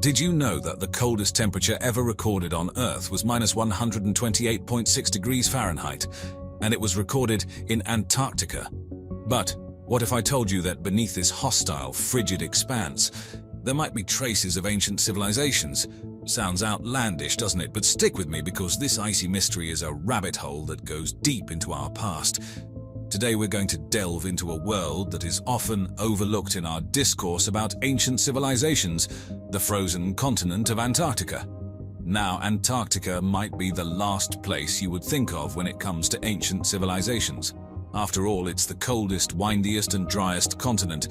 Did you know that the coldest temperature ever recorded on Earth was -128.6 degrees Fahrenheit, and it was recorded in Antarctica? But what if I told you that beneath this hostile, frigid expanse, there might be traces of ancient civilizations? Sounds outlandish, doesn't it? But stick with me, because this icy mystery is a rabbit hole that goes deep into our past. Today we're going to delve into a world that is often overlooked in our discourse about ancient civilizations, the frozen continent of Antarctica. Now, Antarctica might be the last place you would think of when it comes to ancient civilizations. After all, it's the coldest, windiest and driest continent,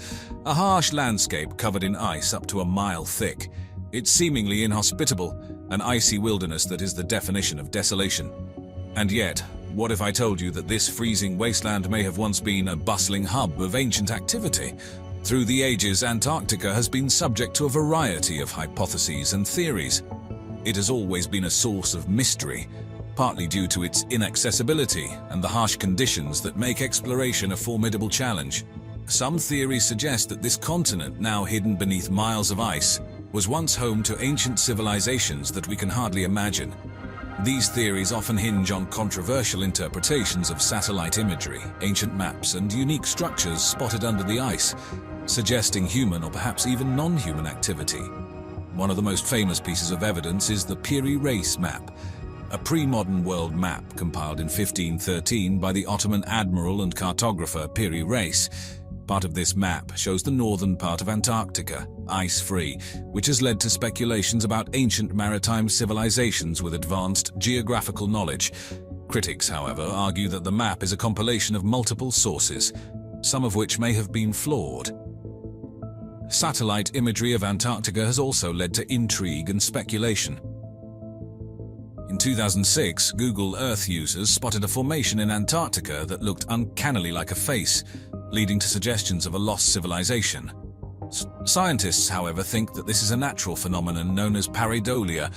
a harsh landscape covered in ice up to a mile thick. It's seemingly inhospitable, an icy wilderness that is the definition of desolation. And yet, what if I told you that this freezing wasteland may have once been a bustling hub of ancient activity? Through the ages, Antarctica has been subject to a variety of hypotheses and theories. It has always been a source of mystery, partly due to its inaccessibility and the harsh conditions that make exploration a formidable challenge. Some theories suggest that this continent, now hidden beneath miles of ice, was once home to ancient civilizations that we can hardly imagine. These theories often hinge on controversial interpretations of satellite imagery, ancient maps, and unique structures spotted under the ice, suggesting human or perhaps even non-human activity. One of the most famous pieces of evidence is the Piri Reis map, a pre-modern world map compiled in 1513 by the Ottoman admiral and cartographer Piri Reis. Part of this map shows the northern part of Antarctica, ice-free, which has led to speculations about ancient maritime civilizations with advanced geographical knowledge. Critics, however, argue that the map is a compilation of multiple sources, some of which may have been flawed. Satellite imagery of Antarctica has also led to intrigue and speculation. In 2006, Google Earth users spotted a formation in Antarctica that looked uncannily like a face, leading to suggestions of a lost civilization. Scientists, however, think that this is a natural phenomenon known as pareidolia,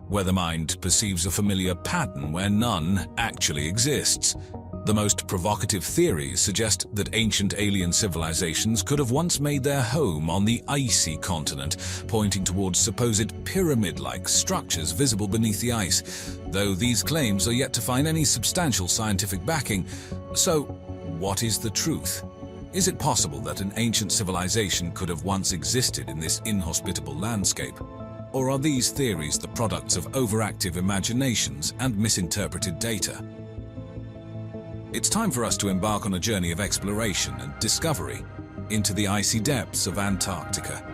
where the mind perceives a familiar pattern where none actually exists. The most provocative theories suggest that ancient alien civilizations could have once made their home on the icy continent, pointing towards supposed pyramid-like structures visible beneath the ice, though these claims are yet to find any substantial scientific backing. So, what is the truth? Is it possible that an ancient civilization could have once existed in this inhospitable landscape? Or are these theories the products of overactive imaginations and misinterpreted data? It's time for us to embark on a journey of exploration and discovery into the icy depths of Antarctica.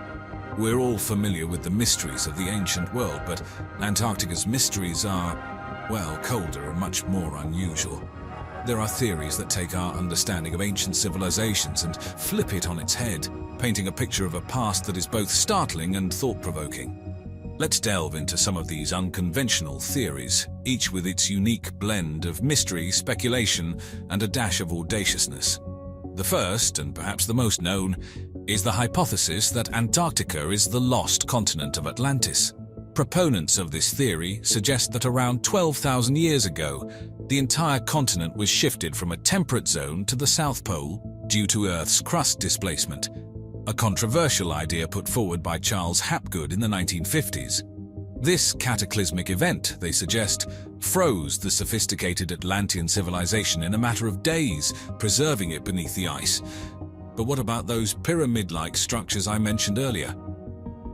We're all familiar with the mysteries of the ancient world, but Antarctica's mysteries are, well, colder and much more unusual. There are theories that take our understanding of ancient civilizations and flip it on its head, painting a picture of a past that is both startling and thought-provoking. Let's delve into some of these unconventional theories, each with its unique blend of mystery, speculation, and a dash of audaciousness. The first, and perhaps the most known, is the hypothesis that Antarctica is the lost continent of Atlantis. Proponents of this theory suggest that around 12,000 years ago, the entire continent was shifted from a temperate zone to the South Pole due to Earth's crust displacement, a controversial idea put forward by Charles Hapgood in the 1950s. This cataclysmic event, they suggest, froze the sophisticated Atlantean civilization in a matter of days, preserving it beneath the ice. But what about those pyramid-like structures I mentioned earlier?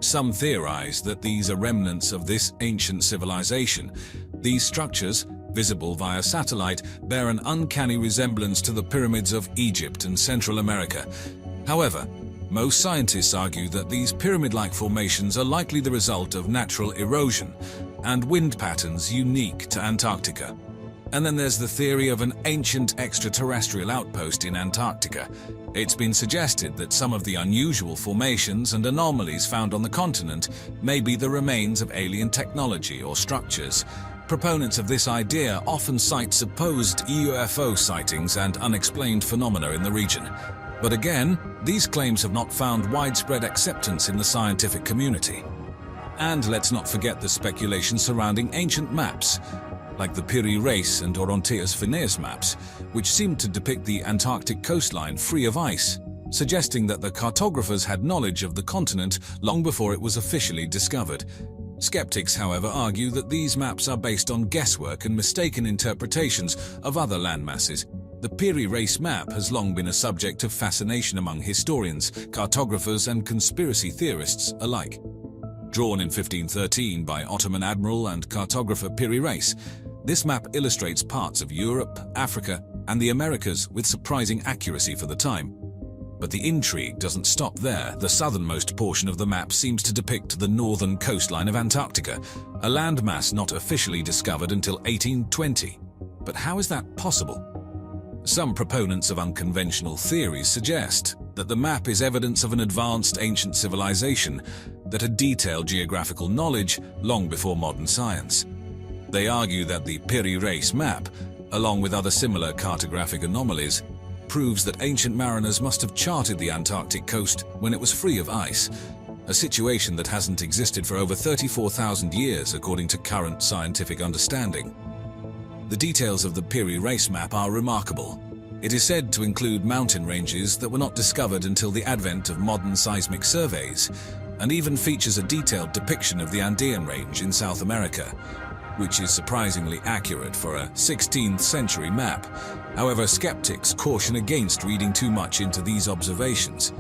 Some theorize that these are remnants of this ancient civilization. These structures, visible via satellite, bear an uncanny resemblance to the pyramids of Egypt and Central America. However, most scientists argue that these pyramid-like formations are likely the result of natural erosion and wind patterns unique to Antarctica. And then there's the theory of an ancient extraterrestrial outpost in Antarctica. It's been suggested that some of the unusual formations and anomalies found on the continent may be the remains of alien technology or structures. Proponents of this idea often cite supposed UFO sightings and unexplained phenomena in the region. But again, these claims have not found widespread acceptance in the scientific community. And let's not forget the speculation surrounding ancient maps, like the Piri Reis and Orontius Phineas maps, which seem to depict the Antarctic coastline free of ice. suggesting that the cartographers had knowledge of the continent long before it was officially discovered. Skeptics, however, argue that these maps are based on guesswork and mistaken interpretations of other landmasses. The Piri Reis map has long been a subject of fascination among historians, cartographers, and conspiracy theorists alike. Drawn in 1513 by Ottoman admiral and cartographer Piri Reis, this map illustrates parts of Europe, Africa, and the Americas with surprising accuracy for the time. But the intrigue doesn't stop there. The southernmost portion of the map seems to depict the northern coastline of Antarctica, a landmass not officially discovered until 1820. But how is that possible? Some proponents of unconventional theories suggest that the map is evidence of an advanced ancient civilization that had detailed geographical knowledge long before modern science. They argue that the Piri Reis map, along with other similar cartographic anomalies, proves that ancient mariners must have charted the Antarctic coast when it was free of ice, a situation that hasn't existed for over 34,000 years according to current scientific understanding. The details of the Piri Reis map are remarkable. It is said to include mountain ranges that were not discovered until the advent of modern seismic surveys, and even features a detailed depiction of the Andean Range in South America, which is surprisingly accurate for a 16th century map. However, skeptics caution against reading too much into these observations.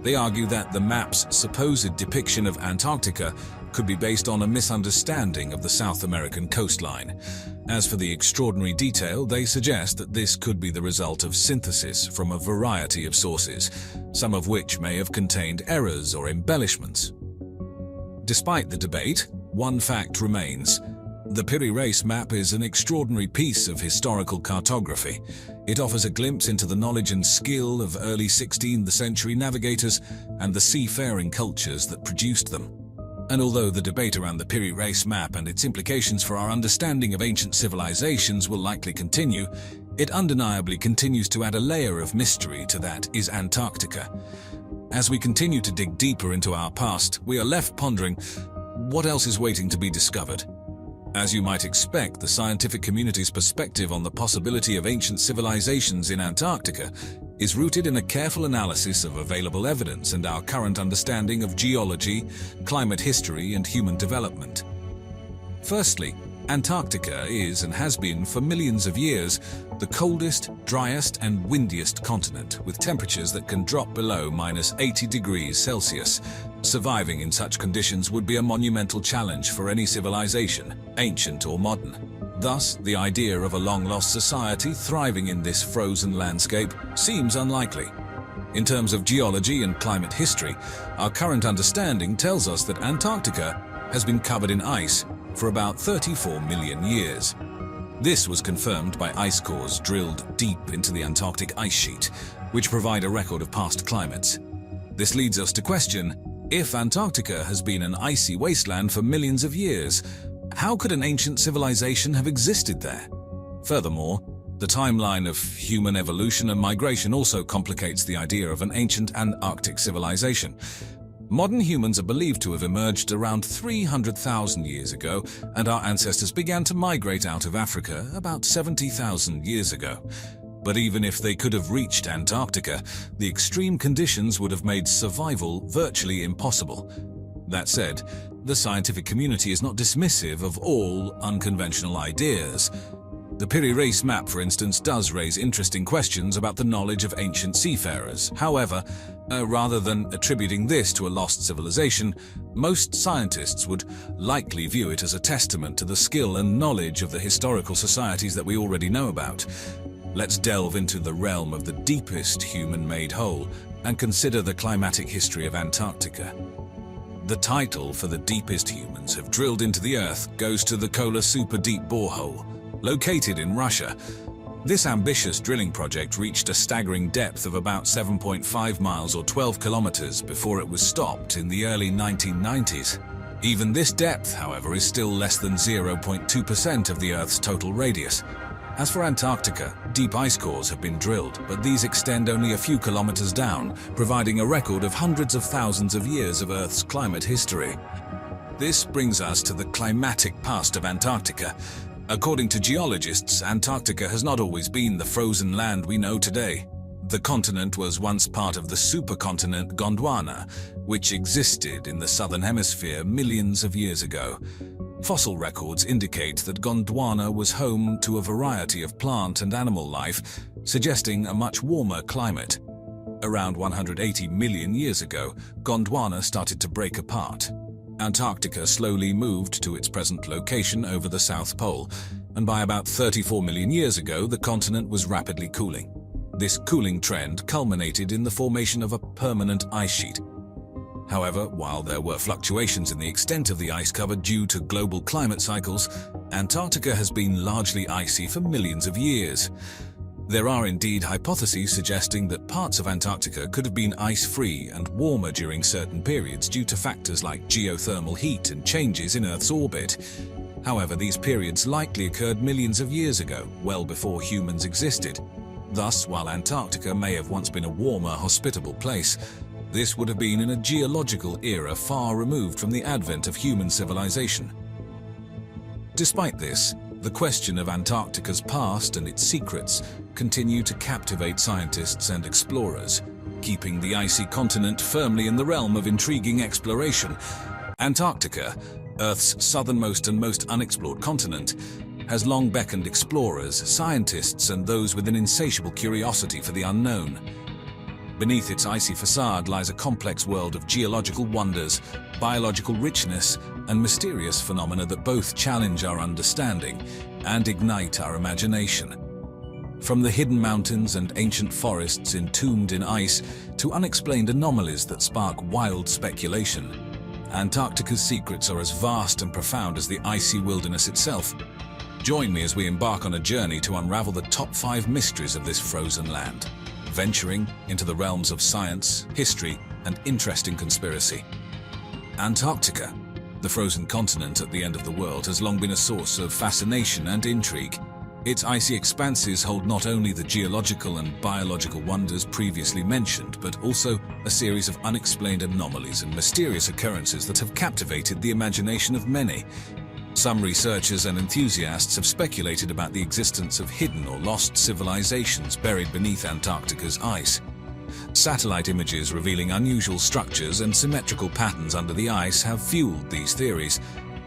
They argue that the map's supposed depiction of Antarctica could be based on a misunderstanding of the South American coastline. As for the extraordinary detail, they suggest that this could be the result of synthesis from a variety of sources, some of which may have contained errors or embellishments. Despite the debate, one fact remains. The Piri Reis map is an extraordinary piece of historical cartography. It offers a glimpse into the knowledge and skill of early 16th century navigators and the seafaring cultures that produced them. And although the debate around the Piri Reis map and its implications for our understanding of ancient civilizations will likely continue, it undeniably continues to add a layer of mystery to that is Antarctica. As we continue to dig deeper into our past, we are left pondering, what else is waiting to be discovered? As you might expect, the scientific community's perspective on the possibility of ancient civilizations in Antarctica is rooted in a careful analysis of available evidence and our current understanding of geology, climate history, and human development. Firstly, Antarctica is and has been for millions of years the coldest, driest, and windiest continent, with temperatures that can drop below -80 degrees Celsius. Surviving in such conditions would be a monumental challenge for any civilization, ancient or modern. Thus, the idea of a long-lost society thriving in this frozen landscape seems unlikely. In terms of geology and climate history, our current understanding tells us that Antarctica has been covered in ice for about 34 million years. This was confirmed by ice cores drilled deep into the Antarctic ice sheet, which provide a record of past climates. This leads us to question, if Antarctica has been an icy wasteland for millions of years, how could an ancient civilization have existed there? Furthermore, the timeline of human evolution and migration also complicates the idea of an ancient Antarctic civilization. Modern humans are believed to have emerged around 300,000 years ago, and our ancestors began to migrate out of Africa about 70,000 years ago. But even if they could have reached Antarctica, the extreme conditions would have made survival virtually impossible. That said, the scientific community is not dismissive of all unconventional ideas. The Piri Reis map, for instance, does raise interesting questions about the knowledge of ancient seafarers. However, rather than attributing this to a lost civilization, most scientists would likely view it as a testament to the skill and knowledge of the historical societies that we already know about. Let's delve into the realm of the deepest human-made hole and consider the climatic history of Antarctica. The title for the deepest humans have drilled into the Earth goes to the Kola Super Deep Borehole, located in Russia. This ambitious drilling project reached a staggering depth of about 7.5 miles or 12 kilometers before it was stopped in the early 1990s. Even this depth, however, is still less than 0.2% of the Earth's total radius. As for Antarctica, deep ice cores have been drilled, but these extend only a few kilometers down, providing a record of hundreds of thousands of years of Earth's climate history. This brings us to the climatic past of Antarctica. According to geologists, Antarctica has not always been the frozen land we know today. The continent was once part of the supercontinent Gondwana, which existed in the southern hemisphere millions of years ago. Fossil records indicate that Gondwana was home to a variety of plant and animal life, suggesting a much warmer climate. Around 180 million years ago, Gondwana started to break apart. Antarctica slowly moved to its present location over the South Pole, and by about 34 million years ago, the continent was rapidly cooling. This cooling trend culminated in the formation of a permanent ice sheet. However, while there were fluctuations in the extent of the ice cover due to global climate cycles, Antarctica has been largely icy for millions of years. There are indeed hypotheses suggesting that parts of Antarctica could have been ice-free and warmer during certain periods due to factors like geothermal heat and changes in Earth's orbit. However, these periods likely occurred millions of years ago, well before humans existed. Thus, while Antarctica may have once been a warmer, hospitable place, this would have been in a geological era far removed from the advent of human civilization. Despite this, the question of Antarctica's past and its secrets continue to captivate scientists and explorers, keeping the icy continent firmly in the realm of intriguing exploration. Antarctica, Earth's southernmost and most unexplored continent, has long beckoned explorers, scientists, and those with an insatiable curiosity for the unknown. Beneath its icy facade lies a complex world of geological wonders, biological richness, and mysterious phenomena that both challenge our understanding and ignite our imagination. From the hidden mountains and ancient forests entombed in ice to unexplained anomalies that spark wild speculation, Antarctica's secrets are as vast and profound as the icy wilderness itself. Join me as we embark on a journey to unravel the top 5 mysteries of this frozen land, venturing into the realms of science, history, and interesting conspiracy. Antarctica, the frozen continent at the end of the world, has long been a source of fascination and intrigue. Its icy expanses hold not only the geological and biological wonders previously mentioned, but also a series of unexplained anomalies and mysterious occurrences that have captivated the imagination of many. Some researchers and enthusiasts have speculated about the existence of hidden or lost civilizations buried beneath Antarctica's ice. Satellite images revealing unusual structures and symmetrical patterns under the ice have fueled these theories.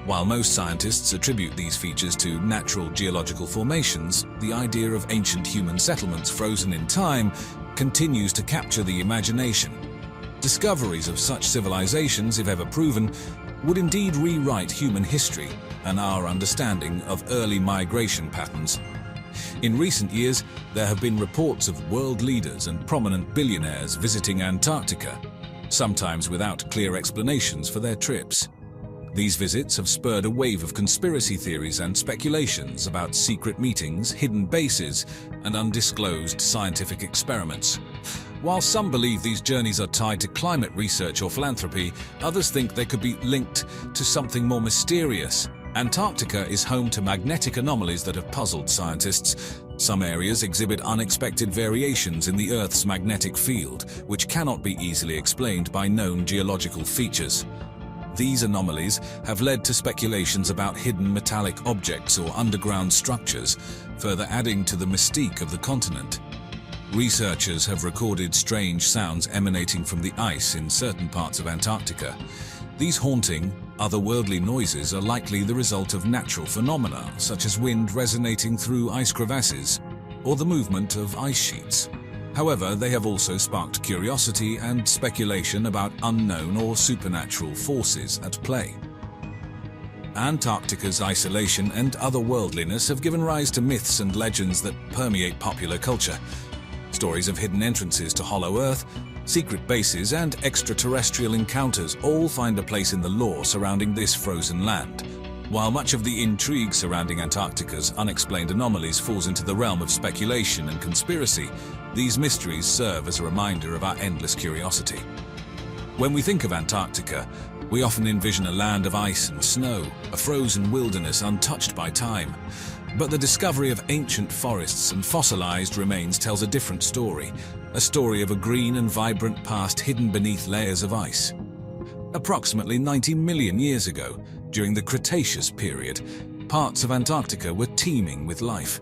While most scientists attribute these features to natural geological formations, the idea of ancient human settlements frozen in time continues to capture the imagination. Discoveries of such civilizations, if ever proven, would indeed rewrite human history and our understanding of early migration patterns. In recent years, there have been reports of world leaders and prominent billionaires visiting Antarctica, sometimes without clear explanations for their trips. These visits have spurred a wave of conspiracy theories and speculations about secret meetings, hidden bases, and undisclosed scientific experiments. While some believe these journeys are tied to climate research or philanthropy, others think they could be linked to something more mysterious. Antarctica is home to magnetic anomalies that have puzzled scientists. Some areas exhibit unexpected variations in the Earth's magnetic field, which cannot be easily explained by known geological features. These anomalies have led to speculations about hidden metallic objects or underground structures, further adding to the mystique of the continent. Researchers have recorded strange sounds emanating from the ice in certain parts of Antarctica. These haunting, otherworldly noises are likely the result of natural phenomena, such as wind resonating through ice crevasses or the movement of ice sheets. However, they have also sparked curiosity and speculation about unknown or supernatural forces at play. Antarctica's isolation and otherworldliness have given rise to myths and legends that permeate popular culture. Stories of hidden entrances to Hollow Earth, secret bases, and extraterrestrial encounters all find a place in the lore surrounding this frozen land. While much of the intrigue surrounding Antarctica's unexplained anomalies falls into the realm of speculation and conspiracy, these mysteries serve as a reminder of our endless curiosity. When we think of Antarctica, we often envision a land of ice and snow, a frozen wilderness untouched by time. But the discovery of ancient forests and fossilized remains tells a different story, a story of a green and vibrant past hidden beneath layers of ice. Approximately 90 million years ago, during the Cretaceous period, parts of Antarctica were teeming with life.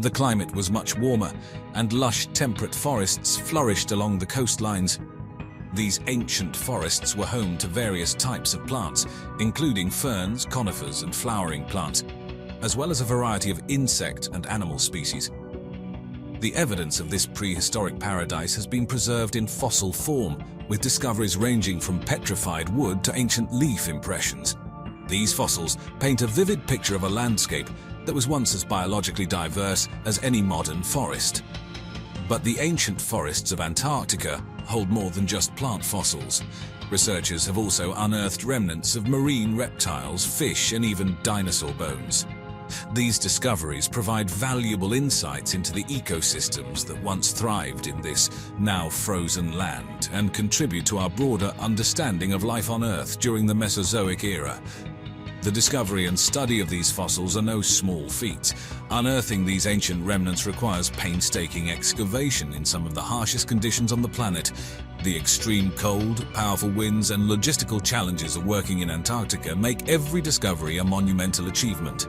The climate was much warmer, and lush temperate forests flourished along the coastlines. These ancient forests were home to various types of plants, including ferns, conifers, and flowering plants, as well as a variety of insect and animal species. The evidence of this prehistoric paradise has been preserved in fossil form, with discoveries ranging from petrified wood to ancient leaf impressions. These fossils paint a vivid picture of a landscape that was once as biologically diverse as any modern forest. But the ancient forests of Antarctica hold more than just plant fossils. Researchers have also unearthed remnants of marine reptiles, fish, and even dinosaur bones. These discoveries provide valuable insights into the ecosystems that once thrived in this now frozen land and contribute to our broader understanding of life on Earth during the Mesozoic era. The discovery and study of these fossils are no small feat. Unearthing these ancient remnants requires painstaking excavation in some of the harshest conditions on the planet. The extreme cold, powerful winds, and logistical challenges of working in Antarctica make every discovery a monumental achievement.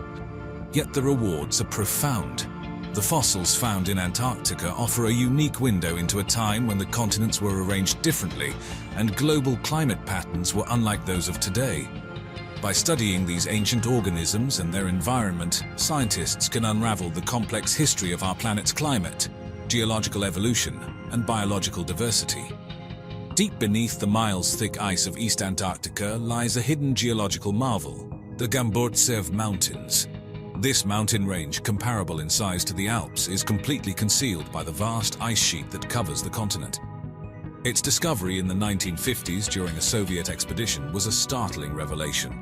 Yet the rewards are profound. The fossils found in Antarctica offer a unique window into a time when the continents were arranged differently and global climate patterns were unlike those of today. By studying these ancient organisms and their environment, scientists can unravel the complex history of our planet's climate, geological evolution, and biological diversity. Deep beneath the miles-thick ice of East Antarctica lies a hidden geological marvel, the Gamburtsev Mountains. This mountain range, comparable in size to the Alps, is completely concealed by the vast ice sheet that covers the continent. Its discovery in the 1950s during a Soviet expedition was a startling revelation,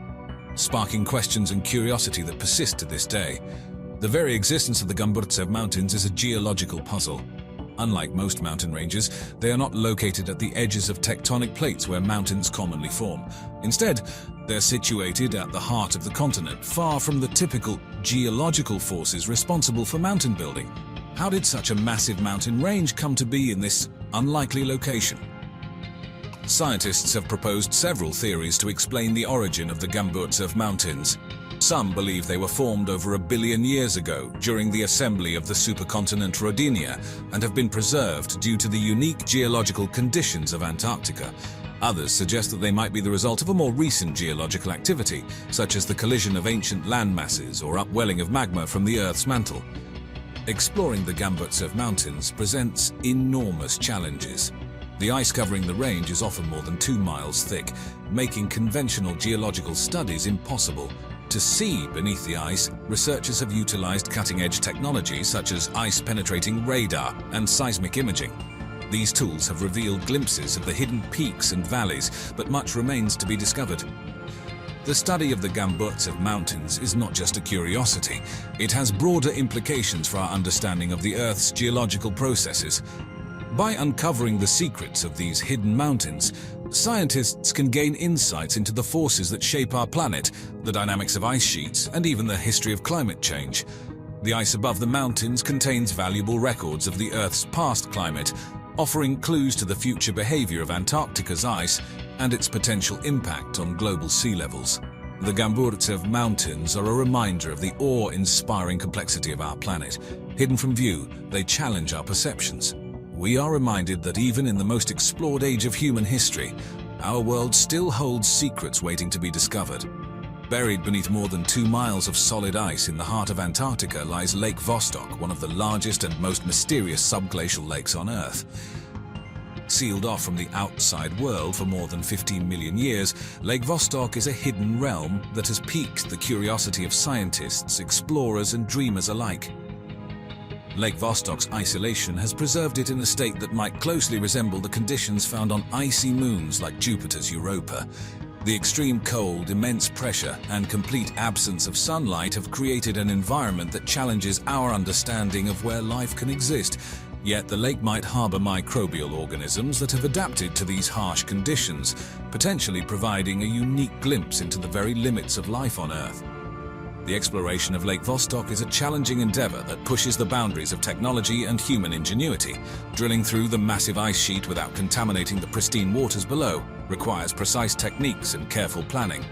sparking questions and curiosity that persist to this day. The very existence of the Gamburtsev Mountains is a geological puzzle. Unlike most mountain ranges, they are not located at the edges of tectonic plates where mountains commonly form. Instead, they're situated at the heart of the continent, far from the typical geological forces responsible for mountain building. How did such a massive mountain range come to be in this unlikely location? Scientists have proposed several theories to explain the origin of the Gamburtsev Mountains. Some believe they were formed over 1 billion years ago during the assembly of the supercontinent Rodinia and have been preserved due to the unique geological conditions of Antarctica. Others suggest that they might be the result of a more recent geological activity, such as the collision of ancient land masses or upwelling of magma from the Earth's mantle. Exploring the Gamburtsev Mountains presents enormous challenges. The ice covering the range is often more than 2 miles thick, making conventional geological studies impossible. To see beneath the ice, researchers have utilized cutting-edge technology such as ice-penetrating radar and seismic imaging. These tools have revealed glimpses of the hidden peaks and valleys, but much remains to be discovered. The study of the Gamburtsev Mountains is not just a curiosity. It has broader implications for our understanding of the Earth's geological processes. By uncovering the secrets of these hidden mountains, scientists can gain insights into the forces that shape our planet, the dynamics of ice sheets, and even the history of climate change. The ice above the mountains contains valuable records of the Earth's past climate, offering clues to the future behavior of Antarctica's ice and its potential impact on global sea levels. The Gamburtsev Mountains are a reminder of the awe-inspiring complexity of our planet. Hidden from view, they challenge our perceptions. We are reminded that even in the most explored age of human history, our world still holds secrets waiting to be discovered. Buried beneath more than 2 miles of solid ice in the heart of Antarctica lies Lake Vostok, one of the largest and most mysterious subglacial lakes on Earth. Sealed off from the outside world for more than 15 million years, Lake Vostok is a hidden realm that has piqued the curiosity of scientists, explorers, and dreamers alike. Lake Vostok's isolation has preserved it in a state that might closely resemble the conditions found on icy moons like Jupiter's Europa. The extreme cold, immense pressure, and complete absence of sunlight have created an environment that challenges our understanding of where life can exist. Yet the lake might harbor microbial organisms that have adapted to these harsh conditions, potentially providing a unique glimpse into the very limits of life on Earth. The exploration of Lake Vostok is a challenging endeavor that pushes the boundaries of technology and human ingenuity. Drilling through the massive ice sheet without contaminating the pristine waters below requires precise techniques and careful planning.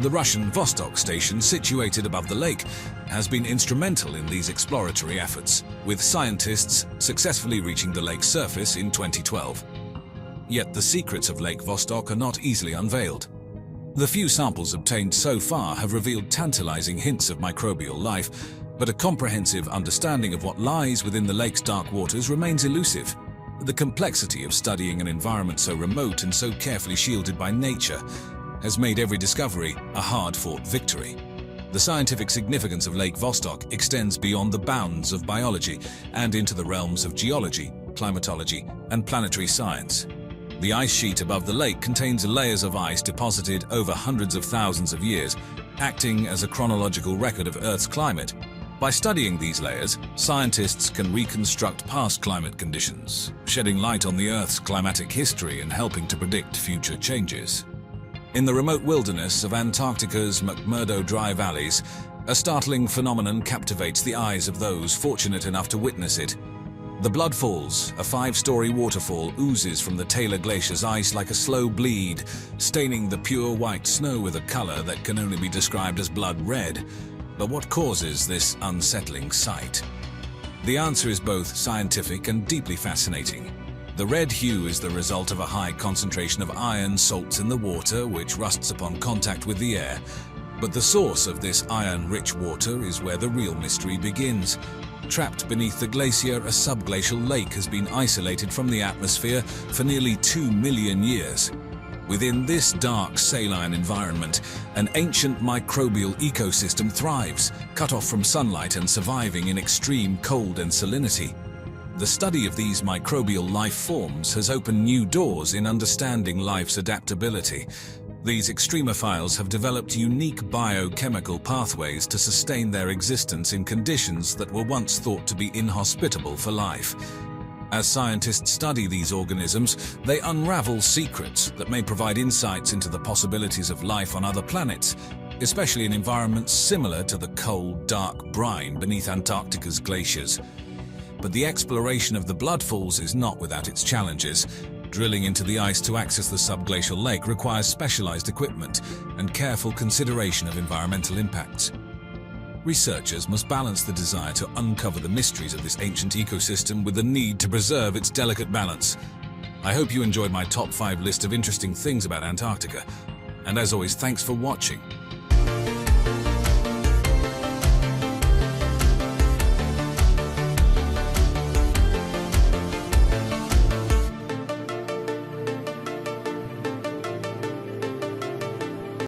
The Russian Vostok station, situated above the lake, has been instrumental in these exploratory efforts, with scientists successfully reaching the lake's surface in 2012. Yet the secrets of Lake Vostok are not easily unveiled. The few samples obtained so far have revealed tantalizing hints of microbial life, but a comprehensive understanding of what lies within the lake's dark waters remains elusive. The complexity of studying an environment so remote and so carefully shielded by nature has made every discovery a hard-fought victory. The scientific significance of Lake Vostok extends beyond the bounds of biology and into the realms of geology, climatology, and planetary science. The ice sheet above the lake contains layers of ice deposited over hundreds of thousands of years, acting as a chronological record of Earth's climate. By studying these layers, scientists can reconstruct past climate conditions, shedding light on the Earth's climatic history and helping to predict future changes. In the remote wilderness of Antarctica's McMurdo Dry Valleys, a startling phenomenon captivates the eyes of those fortunate enough to witness it. The Blood Falls, a 5-story waterfall, oozes from the Taylor Glacier's ice like a slow bleed, staining the pure white snow with a color that can only be described as blood red. But what causes this unsettling sight? The answer is both scientific and deeply fascinating. The red hue is the result of a high concentration of iron salts in the water, which rusts upon contact with the air. But the source of this iron-rich water is where the real mystery begins. Trapped beneath the glacier, a subglacial lake has been isolated from the atmosphere for nearly 2 million years. Within this dark, saline environment, an ancient microbial ecosystem thrives, cut off from sunlight and surviving in extreme cold and salinity. The study of these microbial life forms has opened new doors in understanding life's adaptability. These extremophiles have developed unique biochemical pathways to sustain their existence in conditions that were once thought to be inhospitable for life. As scientists study these organisms, they unravel secrets that may provide insights into the possibilities of life on other planets, especially in environments similar to the cold, dark brine beneath Antarctica's glaciers. But the exploration of the Blood Falls is not without its challenges. Drilling into the ice to access the subglacial lake requires specialized equipment and careful consideration of environmental impacts. Researchers must balance the desire to uncover the mysteries of this ancient ecosystem with the need to preserve its delicate balance. I hope you enjoyed my top 5 list of interesting things about Antarctica. And as always, thanks for watching.